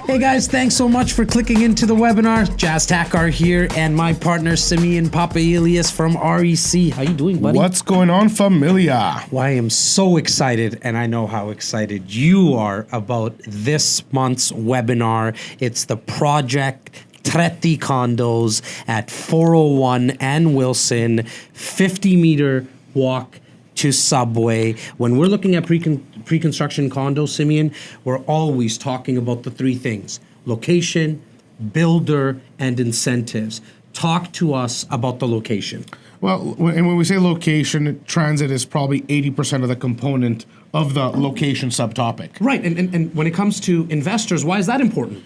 Hey guys, thanks so much for clicking into the webinar. Jas Takhar here and my partner Simeon Papaelius from REC. How you doing, buddy? What's going on, familia? Well, I am so excited, and I know how excited you are about this month's webinar. It's the project Tretti Condos at 401 and Wilson, 50-meter walk to subway. When we're looking at pre-construction condos, Simeon, we're always talking about the three things: location, builder, and incentives. Talk to us about the location. Well, when we say location, transit is probably 80% of the component of the location subtopic. Right, and when it comes to investors, why is that important?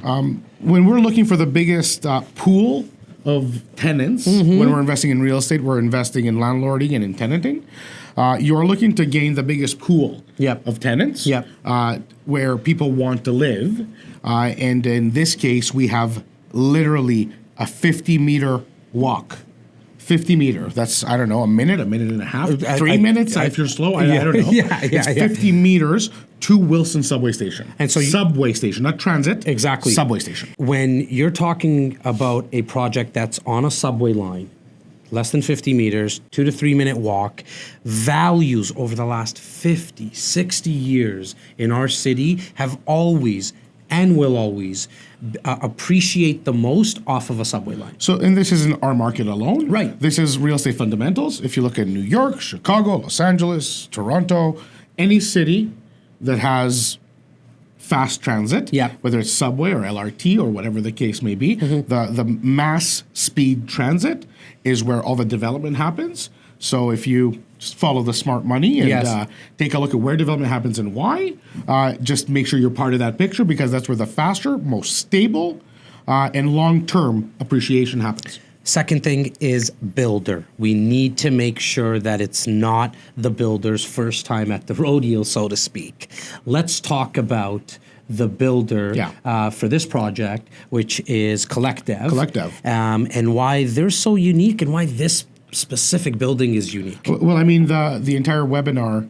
When we're looking for the biggest pool of tenants, when we're investing in real estate, we're investing in landlording and in tenanting. You're looking to gain the biggest pool of tenants where people want to live. And in this case, we have literally a 50-meter walk. 50 meter. That's, I don't know, a minute and a half, 3 minutes if you're slow. I don't know. It's 50 meters to Wilson subway station. And so subway station, not transit. Exactly. Subway station. When you're talking about a project that's on a subway line, less than 50 meters, 2 to 3 minute walk, values over the last 50, 60 years in our city have always and will always appreciate the most off of a subway line. So, and this isn't our market alone. Right. This is real estate fundamentals. If you look at New York, Chicago, Los Angeles, Toronto, any city that has fast transit, whether it's subway or LRT or whatever the case may be, the mass speed transit is where all the development happens. So if you just follow the smart money and take a look at where development happens and why, just make sure you're part of that picture, because that's where the faster, most stable, and long-term appreciation happens. Second thing is builder. We need to make sure that it's not the builder's first time at the rodeo, so to speak. Let's talk about the builder for this project, which is Collecdev. And why they're so unique and why this specific building is unique. Well, I mean, the entire webinar,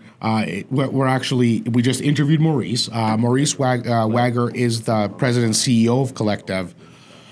we just interviewed Maurice. Maurice Wager is the president and CEO of Collecdev.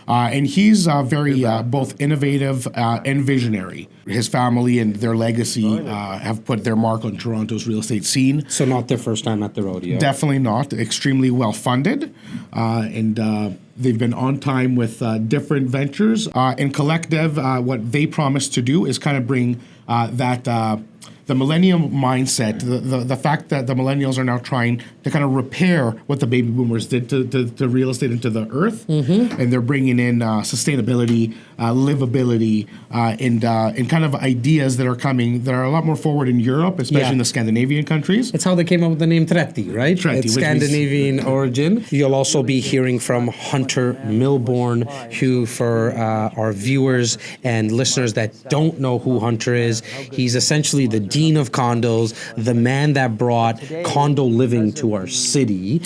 And he's very both innovative and visionary. His family and their legacy have put their mark on Toronto's real estate scene. So not their first time at the rodeo. Definitely not. Extremely well funded. And they've been on time with different ventures. And Collecdev, what they promise to do is kind of bring the millennium mindset, the fact that the millennials are now trying to kind of repair what the baby boomers did to real estate and to the earth. And they're bringing in sustainability, livability, and kind of ideas that are coming that are a lot more forward in Europe, especially in the Scandinavian countries. It's how they came up with the name Tretti, right? Tretti. It's Scandinavian origin. You'll also be hearing from Hunter Milborne, who, for our viewers and listeners that don't know who Hunter is, he's essentially the dean of condos, the man that brought condo living to our city.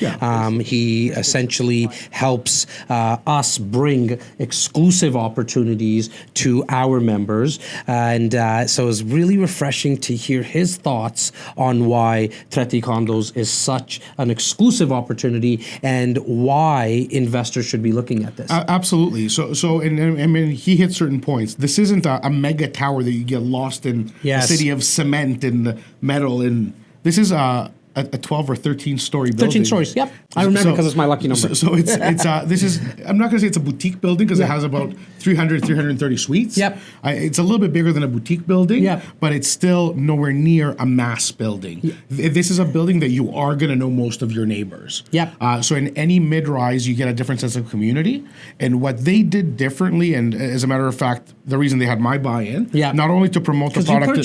He essentially helps us bring exclusive opportunities to our members. And so it's really refreshing to hear his thoughts on why Tretti Condos is such an exclusive opportunity and why investors should be looking at this. Absolutely. So, and I mean, he hit certain points. This isn't a mega tower that you get lost in a city of cement and metal, and this is a 12 or 13 story building. 13 stories, yep. I remember because it's my lucky number. So it's this is, I'm not going to say it's a boutique building because it has about 330 suites. It's a little bit bigger than a boutique building, but it's still nowhere near a mass building. This is a building that you are going to know most of your neighbors. So in any mid-rise, you get a different sense of community. And what they did differently, and as a matter of fact, the reason they had my buy-in, not only to promote the product.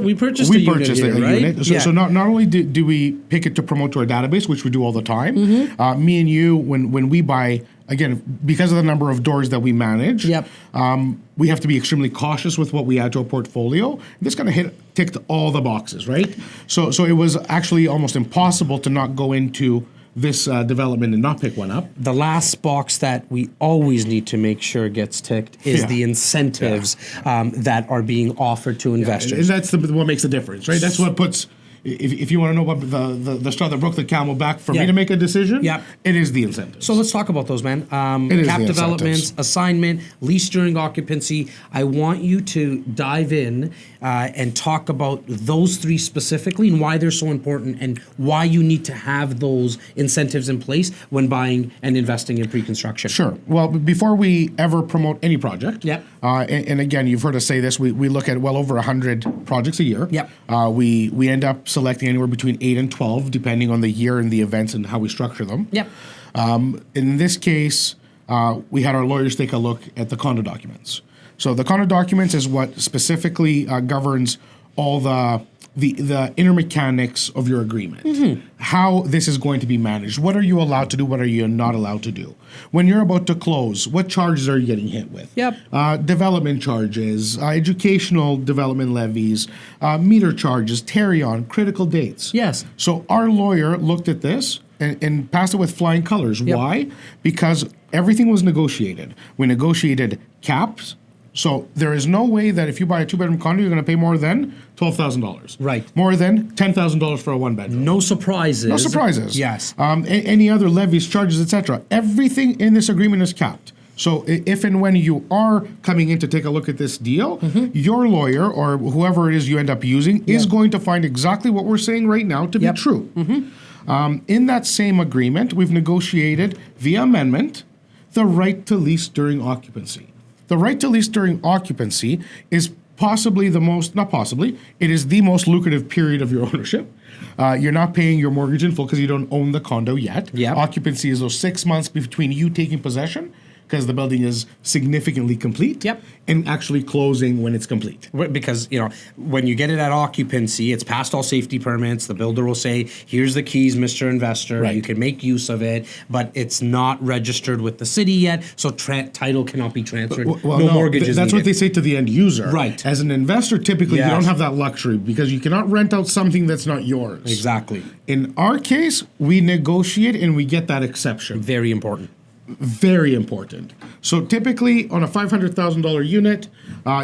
We purchased a unit. So not only do we pick it to promote to our database, which we do all the time. Me and you, when we buy, again, because of the number of doors that we manage, we have to be extremely cautious with what we add to a portfolio. This kind of ticked all the boxes, right? So it was actually almost impossible to not go into this development and not pick one up. The last box that we always need to make sure gets ticked is the incentives that are being offered to investors. And that's what makes the difference, right? That's what puts if you want to know about the straw that broke the camel back for me to make a decision, it is the incentives. So let's talk about those, man. It is Cap the developments, incentives. assignment, lease during occupancy. I want you to dive in and talk about those three specifically and why they're so important and why you need to have those incentives in place when buying and investing in pre-construction. Sure. Well, before we ever promote any project, Yep. And again, you've heard us say this, we look at well over 100 projects a year. Yep. We end up selecting anywhere between 8 and 12, depending on the year and the events and how we structure them. Yep. In this case, we had our lawyers take a look at the condo documents. So the condo documents is what specifically governs all the inner mechanics of your agreement, how this is going to be managed, what are you allowed to do, what are you not allowed to do. When you're about to close, what charges are you getting hit with? Yep. Development charges, educational development levies, meter charges, carry-on, critical dates. Yes. So our lawyer looked at this and passed it with flying colors. Yep. Why? Because everything was negotiated. We negotiated caps. So there is no way that if you buy a 2-bedroom condo, you're going to pay more than $12,000. Right. More than $10,000 for a 1-bedroom. No surprises. No surprises. Yes. Any other levies, charges, etc. Everything in this agreement is capped. So if and when you are coming in to take a look at this deal, your lawyer or whoever it is you end up using is going to find exactly what we're saying right now to be true. In that same agreement, we've negotiated via amendment the right to lease during occupancy. The right to lease during occupancy is possibly the most, not possibly, it is the most lucrative period of your ownership. You're not paying your mortgage in full because you don't own the condo yet. Yep. Occupancy is those 6 months between you taking possession, because the building is significantly complete, and actually closing when it's complete. Because, when you get it at occupancy, it's past all safety permits. The builder will say, here's the keys, Mr. Investor. Right. You can make use of it, but it's not registered with the city yet, so title cannot be transferred. Well, no mortgage is that's needed. what they say to the end user. Right. As an investor, typically, you Yes. don't have that luxury because you cannot rent out something that's not yours. Exactly. In our case, we negotiate and we get that exception. Very important. Very important. So typically, on a $500,000 unit,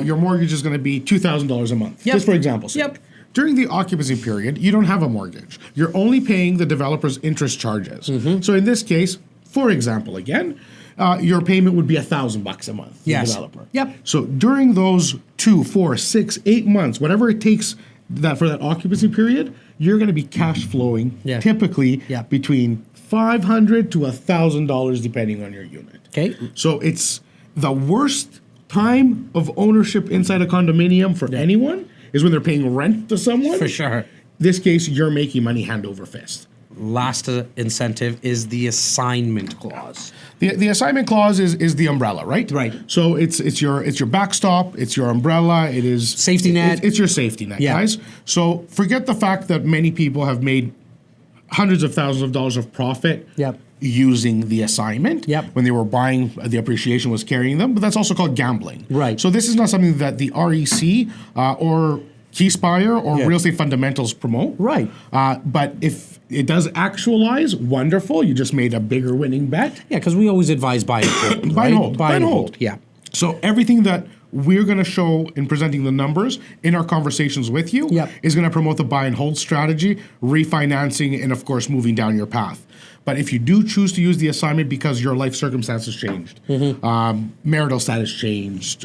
your mortgage is going to be $2,000 a month. Yep. Just for example's sake. Yep. During the occupancy period, you don't have a mortgage. You're only paying the developer's interest charges. So in this case, for example, again, your payment would be $1,000 a month. The Yes. developer. Yep. So during those 2, 4, 6, 8 months, whatever it takes for that occupancy period, you're going to be cash flowing typically between $500 to $1,000 depending on your unit. Okay. So it's the worst time of ownership inside a condominium for anyone is when they're paying rent to someone. For sure. This case, you're making money hand over fist. Last incentive is the assignment clause. The assignment clause is the umbrella, right? Right. So it's your backstop, it's your umbrella, it is Safety net. It's your safety net, guys. So forget the fact that many people have made hundreds of thousands of dollars of profit using the assignment when they were buying, the appreciation was carrying them, but that's also called gambling. Right. So this is not something that the REC or Keyspire or Real Estate Fundamentals promote. Right. But if it does actualize, wonderful. You just made a bigger winning bet. Yeah, because we always advise buy and hold. Buy and hold. Buy and hold. Yeah. So everything that we're going to show in presenting the numbers in our conversations with you is going to promote the buy and hold strategy, refinancing, and of course, moving down your path. But if you do choose to use the assignment because your life circumstances changed, marital status changed,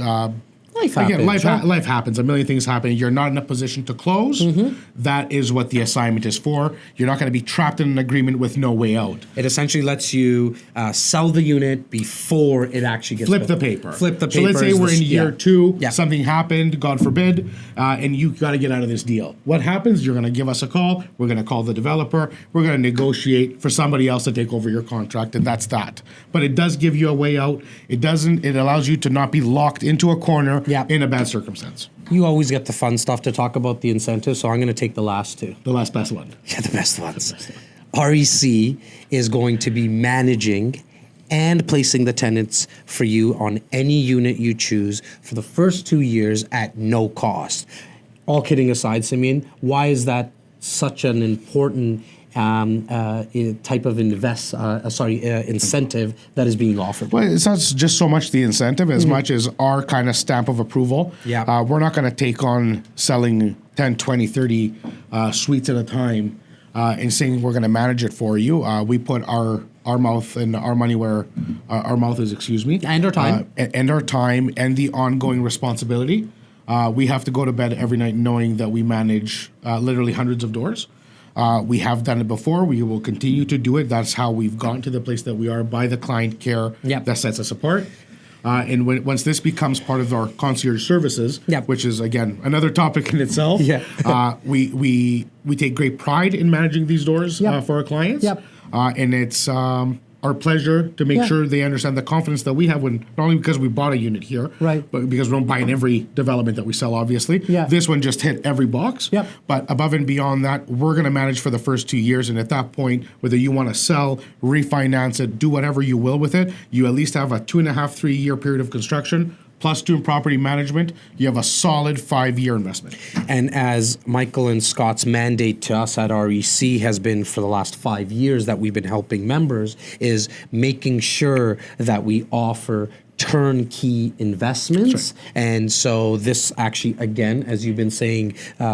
Life happens. Again, life happens. A million things happen. You're not in a position to close. That is what the assignment is for. You're not going to be trapped in an agreement with no way out. It essentially lets you sell the unit before it actually gets Flip built. the paper. Flip the paper. So let's say we're in year 2, Yeah. something happened, God forbid, and you got to get out of this deal. What happens? You're going to give us a call. We're going to call the developer. We're going to negotiate for somebody else to take over your contract, and that's that. But it does give you a way out. It allows you to not be locked into a corner in a bad circumstance. You always get the fun stuff to talk about the incentives, so I'm going to take the last two. The last best one. Yeah, the best ones. REC is going to be managing and placing the tenants for you on any unit you choose for the first 2 years at no cost. All kidding aside, Simeon, why is that such an important type of incentive that is being offered? Well, it's not just so much the incentive as much as our kind of stamp of approval. Yeah. We're not going to take on selling 10, 20, 30 suites at a time and saying we're going to manage it for you. We put our mouth and our money where our mouth is, And our time. and our time and the ongoing responsibility. We have to go to bed every night knowing that we manage literally hundreds of doors. We have done it before. We will continue to do it. That's how we've gotten to the place that we are, by the client care that sets us apart. And once this becomes part of our concierge services, which is, again, another topic in itself, we take great pride in managing these doors for our clients. And it's our pleasure to make sure they understand the confidence that we have, when not only because we bought a unit here, but because we don't buy in every development that we sell, obviously. This one just hit every box. But above and beyond that, we're going to manage for the first 2 years. And at that point, whether you want to sell, refinance it, do whatever you will with it, you at least have a 2.5, 3 year period of construction, plus doing property management, you have a solid 5-year investment. And as Michael and Scott's mandate to us at REC has been for the last 5 years that we've been helping members, is making sure that we offer turnkey investments. And so this actually, again, as you've been saying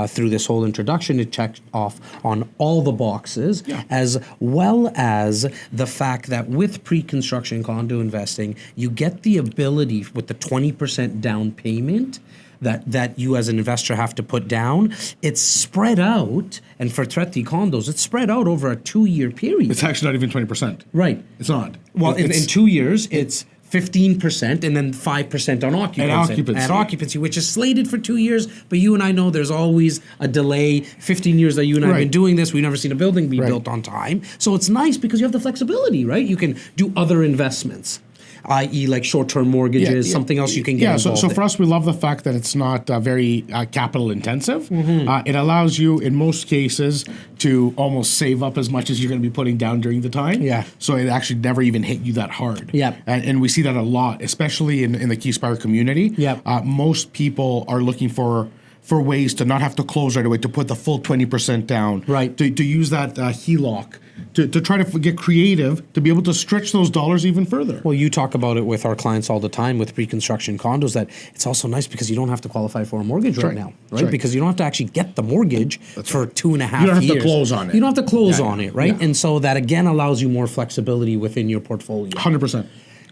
through this whole introduction, it checked off on all the boxes, as well as the fact that with pre-construction condo investing, you get the ability with the 20% down payment that you as an investor have to put down. It's spread out, and for Tretti Condos, it's spread out over a 2-year period. It's actually not even 20%. Right. It's not. Well, in 2 years, it's 15% and then 5% on occupancy. At occupancy, which is slated for 2 years, but you and I know there's always a delay. 15 years that you and I have been doing this, we've never seen a building be built on time. So it's nice because you have the flexibility, right? You can do other investments, i.e. like short-term mortgages, something else you can get involved so for us, we love the fact that it's not very capital intensive. It allows you, in most cases, to almost save up as much as you're going to be putting down during the time. So it actually never even hit you that hard. And we see that a lot, especially in the Keyspire community. Most people are looking for ways to not have to close right away, to put the full 20% down, to use that HELOC, to try to get creative, to be able to stretch those dollars even further. Well, you talk about it with our clients all the time with pre-construction condos, that it's also nice because you don't have to qualify for a mortgage right now, right? Because you don't have to actually get the mortgage for 2.5 years. You don't have to close on it. You don't have to close on it, right? And so that, again, allows you more flexibility within your portfolio. 100%.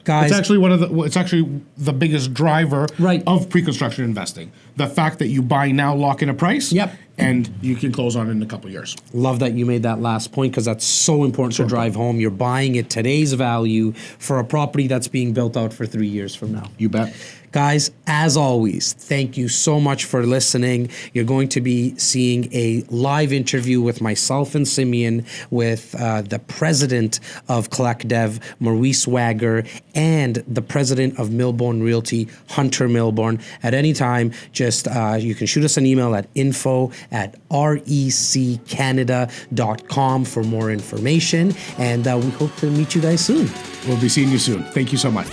Guys, it's actually the biggest driver of pre-construction investing. The fact that you buy now, lock in a price, and you can close on it in a couple of years. Love that you made that last point, because that's so important to drive home. You're buying at today's value for a property that's being built out for 3 years from now. You bet. Guys, as always, thank you so much for listening. You're going to be seeing a live interview with myself and Simeon with the president of Collecdev, Maurice Wager, and the president of Milborne Realty, Hunter Milborne. At any time, just you can shoot us an email at info@reccanada.com for more information. And we hope to meet you guys soon. We'll be seeing you soon. Thank you so much.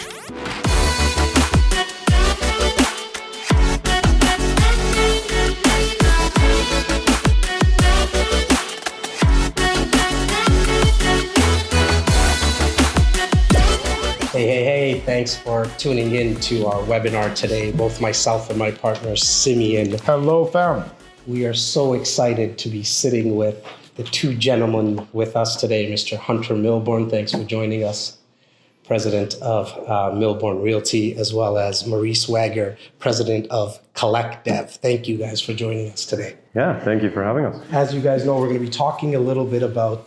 Hey, thanks for tuning in to our webinar today. Both myself and my partner, Simeon. Hello, fam. We are so excited to be sitting with the two gentlemen with us today, Mr. Hunter Milborne. Thanks for joining us. President of Milborne Realty, as well as Maurice Wager, President of Collecdev. Thank you guys for joining us today. Yeah, thank you for having us. As you guys know, we're going to be talking a little bit about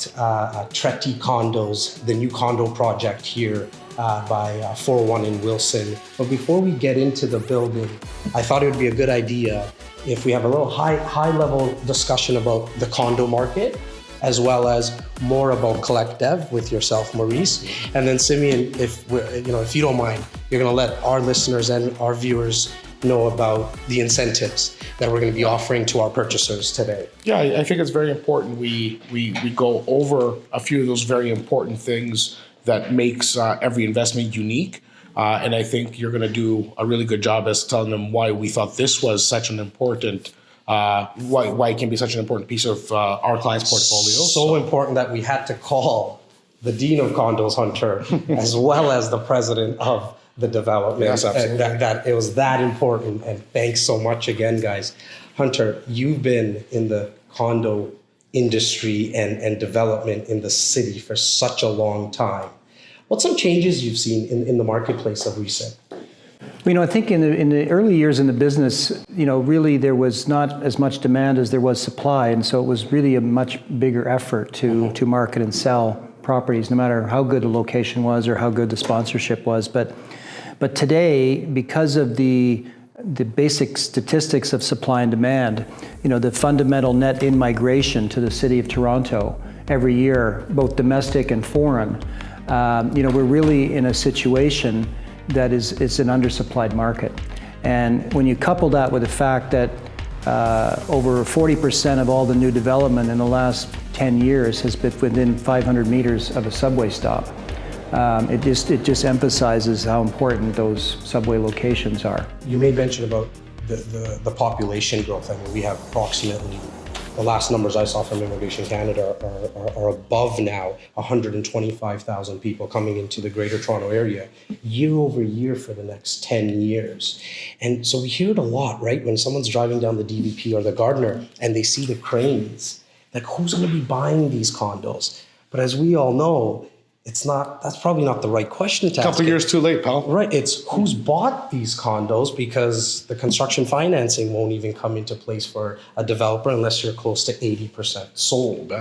Tretti Condos, the new condo project here by 401 in Wilson. But before we get into the building, I thought it would be a good idea if we have a little high-level discussion about the condo market, as well as more about Collecdev with yourself, Maurice. And then Simeon, if you don't mind, you're gonna let our listeners and our viewers know about the incentives that we're gonna be offering to our purchasers today. Yeah, I think it's very important we go over a few of those very important things that makes every investment unique. And I think you're gonna do a really good job as telling them why we thought this was such an important why it can be such an important piece of our clients' portfolio. So important that we had to call the Dean of Condos, Hunter, as well as the president of the development. Yes, absolutely. That it was that important. And thanks so much again, guys. Hunter, you've been in the condo industry and development in the city for such a long time. What's some changes you've seen in the marketplace of recent? I think in the early years in the business, really there was not as much demand as there was supply, and so it was really a much bigger effort to market and sell properties, no matter how good the location was or how good the sponsorship was. But today, because of the basic statistics of supply and demand, the fundamental net in-migration to the city of Toronto every year, both domestic and foreign, we're really in a situation that it's an undersupplied market. And when you couple that with the fact that over 40% of all the new development in the last 10 years has been within 500 meters of a subway stop, it just emphasizes how important those subway locations are. You made mention about the population growth. I mean, we have approximately, the last numbers I saw from Immigration Canada are above now 125,000 people coming into the Greater Toronto Area year over year for the next 10 years. And so we hear it a lot, right? When someone's driving down the DVP or the Gardner and they see the cranes, like, who's going to be buying these condos? But as we all know, that's probably not the right question to ask. A couple of years too late, pal. Right, it's who's bought these condos, because the construction financing won't even come into place for a developer unless you're close to 80% sold.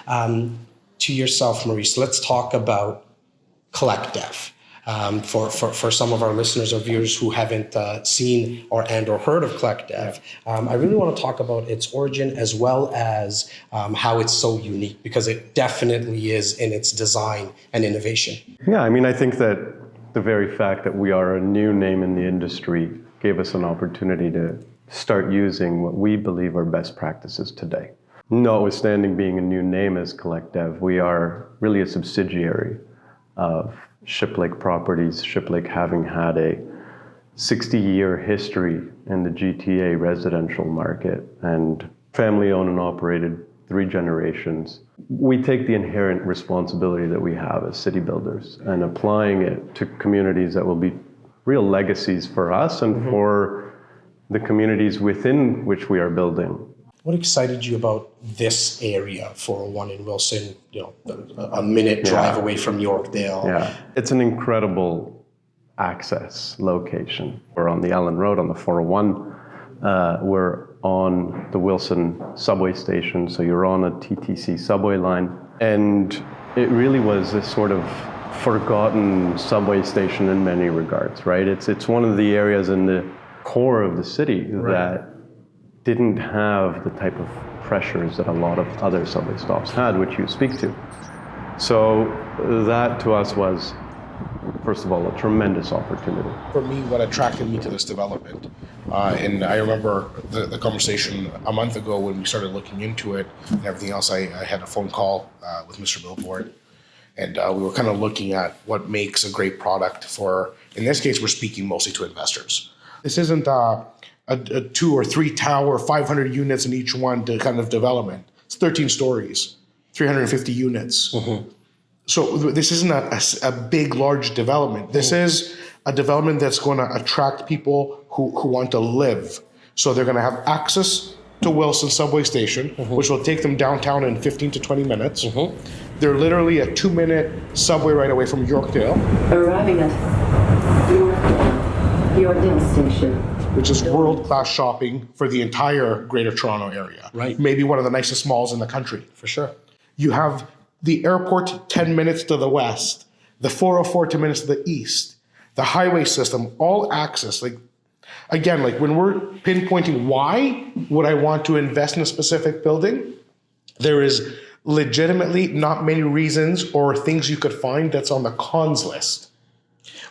To yourself, Maurice, let's talk about Collecdev. For some of our listeners or viewers who haven't seen or heard of Collecdev, I really want to talk about its origin as well as how it's so unique, because it definitely is in its design and innovation. Yeah, I think that the very fact that we are a new name in the industry gave us an opportunity to start using what we believe are best practices today. Notwithstanding being a new name as Collecdev, we are really a subsidiary of Shiplake Properties, Shiplake having had a 60-year history in the GTA residential market and family-owned and operated 3 generations. We take the inherent responsibility that we have as city builders and applying it to communities that will be real legacies for us and for the communities within which we are building. What excited you about this area, 401 in Wilson, a minute drive away from Yorkdale? Yeah, it's an incredible access location. We're on the Allen Road on the 401. We're on the Wilson subway station, so you're on a TTC subway line. And it really was a sort of forgotten subway station in many regards, right? It's one of the areas in the core of the city that didn't have the type of pressures that a lot of other subway stops had, which you speak to. So that to us was, first of all, a tremendous opportunity. For me, what attracted me to this development, and I remember the conversation a month ago when we started looking into it and everything else, I had a phone call with Mr. Milborne, and we were kind of looking at what makes a great product for, in this case, we're speaking mostly to investors. This isn't a 2 or 3 tower, 500 units in each one to kind of development. It's 13 stories, 350 units. Mm-hmm. So this isn't a big, large development. This is a development that's going to attract people who want to live. So they're going to have access to Wilson subway station, which will take them downtown in 15 to 20 minutes. They're literally a 2-minute subway right away from Yorkdale. Arriving at Yorkdale Station. Which is world-class shopping for the entire Greater Toronto Area. Right. Maybe one of the nicest malls in the country. For sure. You have the airport 10 minutes to the west, the 404 10 minutes to the east, the highway system, all access. Like when we're pinpointing why would I want to invest in a specific building, there is legitimately not many reasons or things you could find that's on the cons list.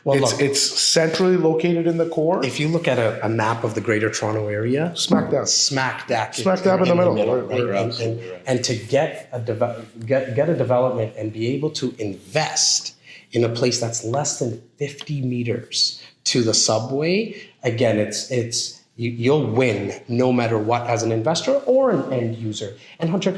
Well, it's centrally located in the core. If you look at a map of the Greater Toronto Area, smack dab in the middle. Right? And to get a development and be able to invest in a place that's less than 50 meters to the subway, again, you'll win no matter what as an investor or an end user. And Hunter,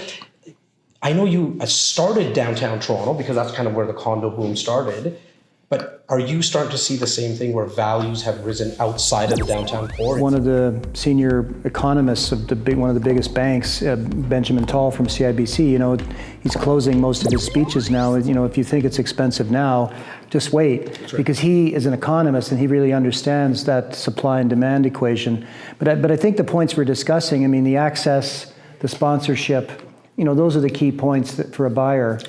I know you started downtown Toronto because that's kind of where the condo boom started. But are you starting to see the same thing where values have risen outside of the downtown core? One of the senior economists of one of the biggest banks, Benjamin Tall from CIBC, he's closing most of his speeches now. If you think it's expensive now, just wait, because he is an economist and he really understands that supply and demand equation. But I think the points we're discussing, the access, the sponsorship, those are the key points for a buyer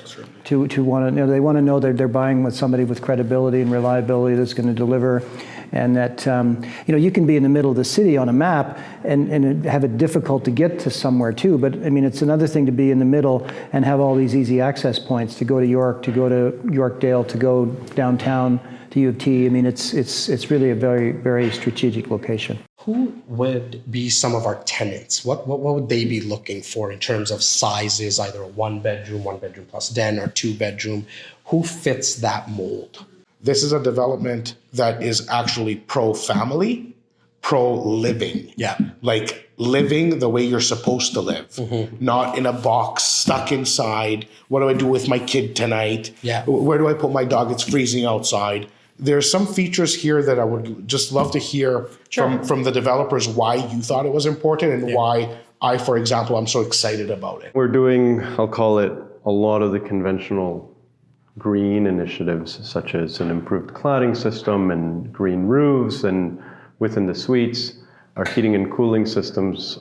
to want to. They want to know that they're buying with somebody with credibility and reliability that's going to deliver, and that you can be in the middle of the city on a map and have it difficult to get to somewhere too. But it's another thing to be in the middle and have all these easy access points to go to York, to go to Yorkdale, to go downtown to U of T. It's really a very, very strategic location. Who would be some of our tenants? What would they be looking for in terms of sizes, either a one bedroom plus den, or 2-bedroom? Who fits that mold? This is a development that is actually pro-family, pro-living. Yeah. Like living the way you're supposed to live, not in a box, stuck inside. What do I do with my kid tonight? Yeah. Where do I put my dog? It's freezing outside. There's some features here that I would just love to hear from the developers why you thought it was important and why I, for example, I'm so excited about it. We're doing, I'll call it, a lot of the conventional green initiatives, such as an improved cladding system and green roofs, and within the suites, our heating and cooling systems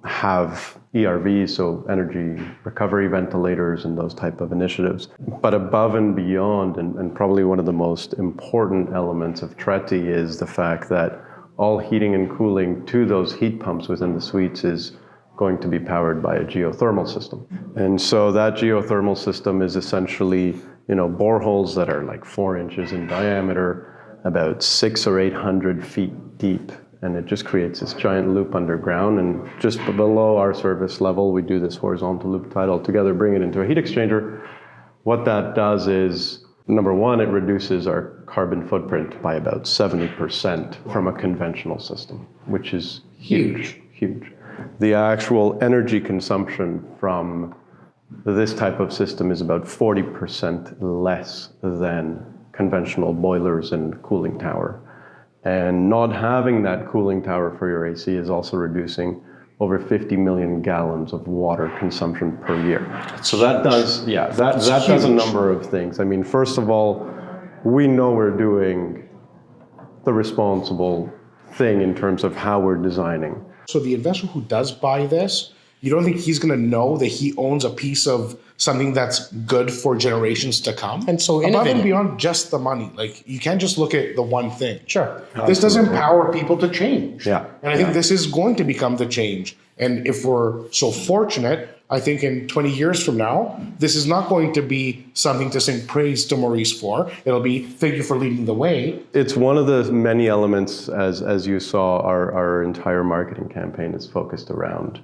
have ERVs, so energy recovery ventilators and those type of initiatives. But above and beyond, and probably one of the most important elements of Tretti is the fact that all heating and cooling to those heat pumps within the suites is going to be powered by a geothermal system. And so that geothermal system is essentially, boreholes that are like 4 inches in diameter, about 600 or 800 feet deep. And it just creates this giant loop underground, and just below our service level, we do this horizontal loop tie all together, bring it into a heat exchanger. What that does is, number one, it reduces our carbon footprint by about 70% from a conventional system, which is huge. The actual energy consumption from this type of system is about 40% less than conventional boilers and cooling tower. And not having that cooling tower for your AC is also reducing over 50 million gallons of water consumption per year. So that does, that does a number of things. First of all, we know we're doing the responsible thing in terms of how we're designing. So the investor who does buy this, you don't think he's going to know that he owns a piece of something that's good for generations to come? And so above and beyond just the money. Like, you can't just look at the one thing. Sure. This does empower people to change. Yeah. And I think this is going to become the change. And if we're so fortunate, I think in 20 years from now, this is not going to be something to sing praise to Maurice for. It'll be, thank you for leading the way. It's one of the many elements, as you saw, our entire marketing campaign is focused around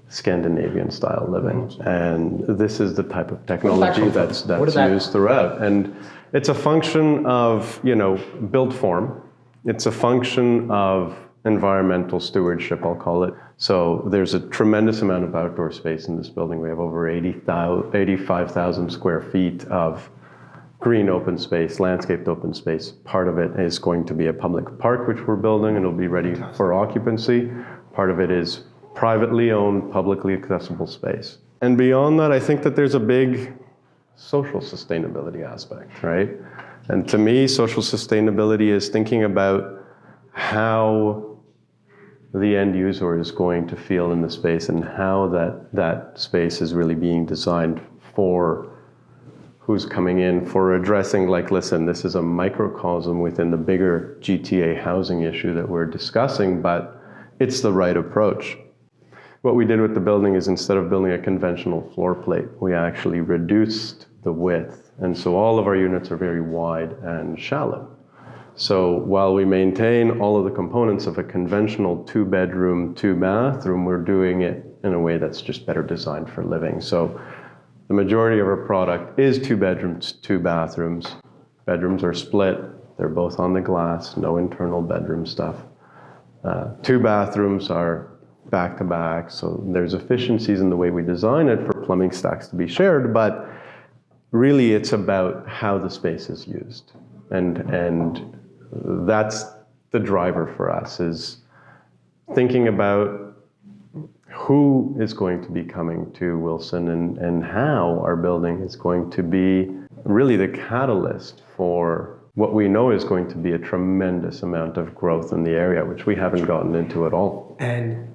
Scandinavian style living. And this is the type of technology that's used throughout. And it's a function of, built form. It's a function of environmental stewardship, I'll call it. So there's a tremendous amount of outdoor space in this building. We have over 85,000 square feet of green open space, landscaped open space. Part of it is going to be a public park, which we're building, and it'll be ready for occupancy. Part of it is privately owned, publicly accessible space. And beyond that, I think that there's a big social sustainability aspect, right? And to me, social sustainability is thinking about how the end user is going to feel in the space and how that space is really being designed for who's coming in, for addressing, like, listen, this is a microcosm within the bigger GTA housing issue that we're discussing, but it's the right approach. What we did with the building is, instead of building a conventional floor plate, we actually reduced the width. And so all of our units are very wide and shallow. So while we maintain all of the components of a conventional 2-bedroom, 2-bathroom, we're doing it in a way that's just better designed for living. So the majority of our product is 2 bedrooms, 2 bathrooms. Bedrooms are split. They're both on the glass, no internal bedroom stuff. 2 bathrooms are back-to-back, so there's efficiencies in the way we design it for plumbing stacks to be shared, but really it's about how the space is used. And that's the driver for us, is thinking about who is going to be coming to Wilson and how our building is going to be really the catalyst for what we know is going to be a tremendous amount of growth in the area, which we haven't gotten into at all. And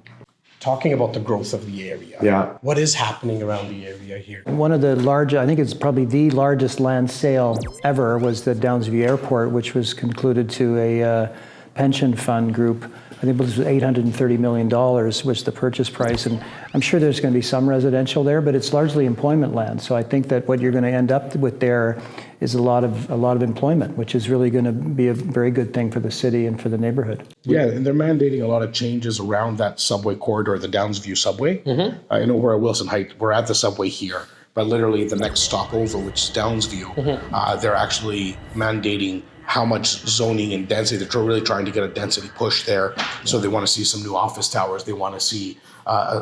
talking about the growth of the area, Yeah. what is happening around the area here? One of the large, I think it's probably the largest land sale ever, was the Downsview Airport, which was concluded to a pension fund group. I think it was $830 million was the purchase price. And I'm sure there's going to be some residential there, but it's largely employment land. So I think that what you're going to end up with there is a lot of employment, which is really going to be a very good thing for the city and for the neighborhood. Yeah, and they're mandating a lot of changes around that subway corridor, the Downsview subway. I know we're at Wilson Heights, we're at the subway here, but literally the next stop over, which is Downsview, they're actually mandating how much zoning and density. They're really trying to get a density push there. So they want to see some new office towers. They want to see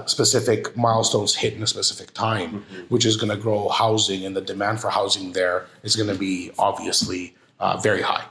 specific milestones hit in a specific time, which is going to grow housing, and the demand for housing there is going to be obviously very high.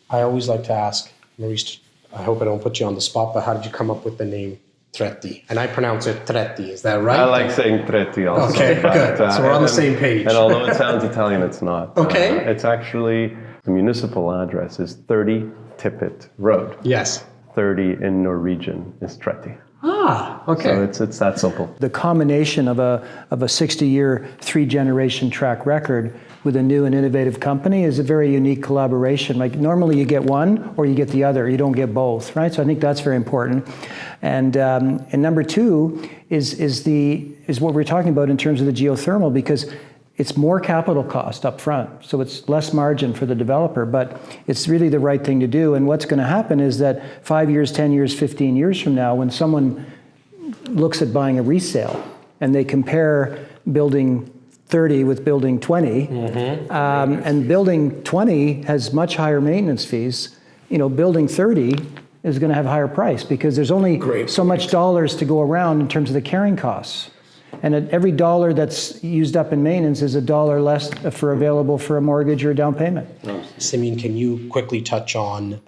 I always like to ask, Maurice, I hope I don't put you on the spot, but how did you come up with the name Tretti? And I pronounce it Tretti, is that right? I like saying Tretti also. Okay, good. So we're on the same page. And although it sounds Italian, it's not. Okay. It's actually, the municipal address is 30 Tippett Road. Yes. 30 in Norwegian is Tretti. Ah, okay. So it's that simple. The combination of a 60-year, 3-generation track record with a new and innovative company is a very unique collaboration. Like normally you get one or you get the other. You don't get both, right? So I think that's very important. And number two is what we're talking about in terms of the geothermal, because it's more capital cost up front, so it's less margin for the developer, but it's really the right thing to do. And what's going to happen is that 5 years, 10 years, 15 years from now, when someone looks at buying a resale and they compare building 30 with building 20, and building 20 has much higher maintenance fees, building 30 is going to have a higher price because there's only so much dollars to go around in terms of the carrying costs. And at every dollar that's used up in maintenance is a dollar less available for a mortgage or a down payment. Simeon, can you quickly touch on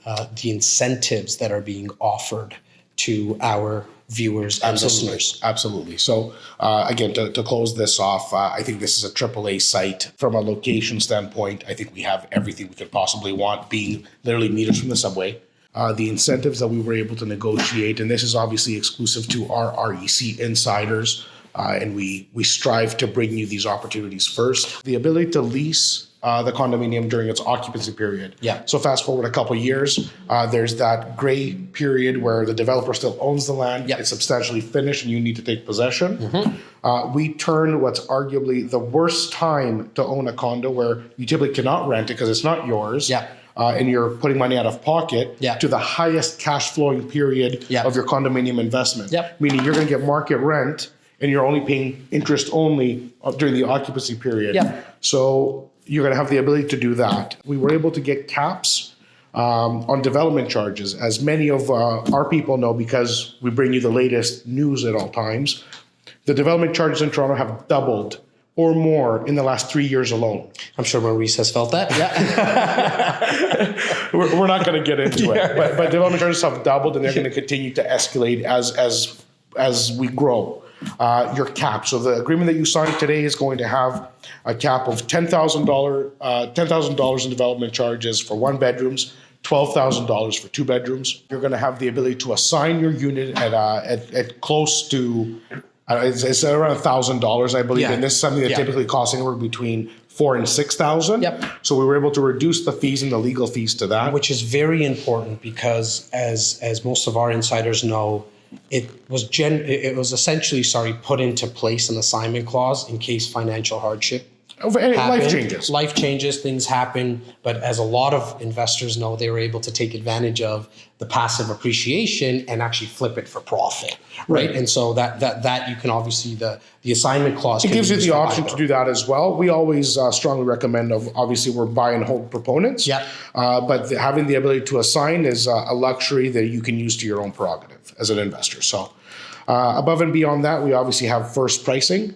the incentives that are being offered to our viewers and listeners? Absolutely. So again, to close this off, I think this is a AAA site. From a location standpoint, I think we have everything we could possibly want, being literally meters from the subway. The incentives that we were able to negotiate, and this is obviously exclusive to our REC insiders, and we strive to bring you these opportunities first. The ability to lease the condominium during its occupancy period. Yeah. So fast forward a couple of years, there's that gray period where the developer still owns the land. Yeah. It's substantially finished and you need to take possession. We turn what's arguably the worst time to own a condo, where you typically cannot rent it because it's not yours. Yeah. And you're putting money out of pocket, to the highest cash flowing period of your condominium investment. Meaning you're going to get market rent and you're only paying interest only during the occupancy period. So you're going to have the ability to do that. We were able to get caps on development charges, as many of our people know, because we bring you the latest news at all times. The development charges in Toronto have doubled or more in the last 3 years alone. I'm sure Maurice has felt that. We're not going to get into it, but development charges have doubled, and they're going to continue to escalate as we grow. Your cap. So the agreement that you signed today is going to have a cap of $10,000 in development charges for 1 bedrooms, $12,000 for 2 bedrooms. You're going to have the ability to assign your unit at close to it's around $1,000, I believe, and this is something that typically costs anywhere between $4,000 and $6,000. So we were able to reduce the fees and the legal fees to that, which is very important because, as most of our insiders know, it was essentially put into place an assignment clause in case financial hardship happens. Life changes, things happen. But as a lot of investors know, they were able to take advantage of the passive appreciation and actually flip it for profit, right? And so that you can obviously the assignment clause. It gives you the option to do that as well. We always strongly recommend obviously we're buy and hold proponents. But having the ability to assign is a luxury that you can use to your own prerogative as an investor. So above and beyond that, we obviously have first pricing.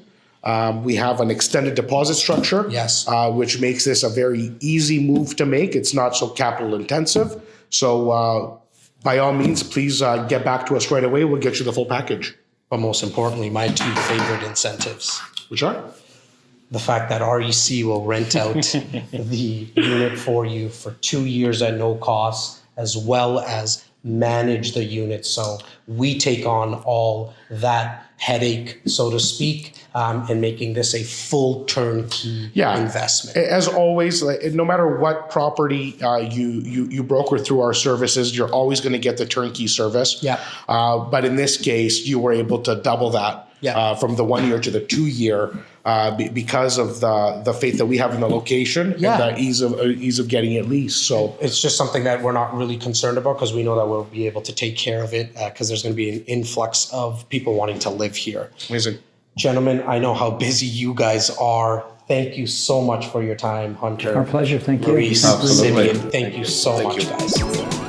We have an extended deposit structure. Yes. Which makes this a very easy move to make. It's not so capital intensive. So by all means, please get back to us right away. We'll get you the full package. But most importantly, my two favorite incentives. Which are? The fact that REC will rent out the unit for you for 2 years at no cost, as well as manage the unit. So we take on all that headache, so to speak, and making this a full turnkey investment. As always, no matter what property you broker through our services, you're always going to get the turnkey service. Yeah. But in this case, you were able to double that from the 1 year to the 2 year because of the faith that we have in the location and the ease of getting it leased. So it's just something that we're not really concerned about because we know that we'll be able to take care of it because there's going to be an influx of people wanting to live here. Amazing. Gentlemen, I know how busy you guys are. Thank you so much for your time, Hunter. Our pleasure. Thank you. Maurice, Absolutely. Simeon, thank you so much, guys.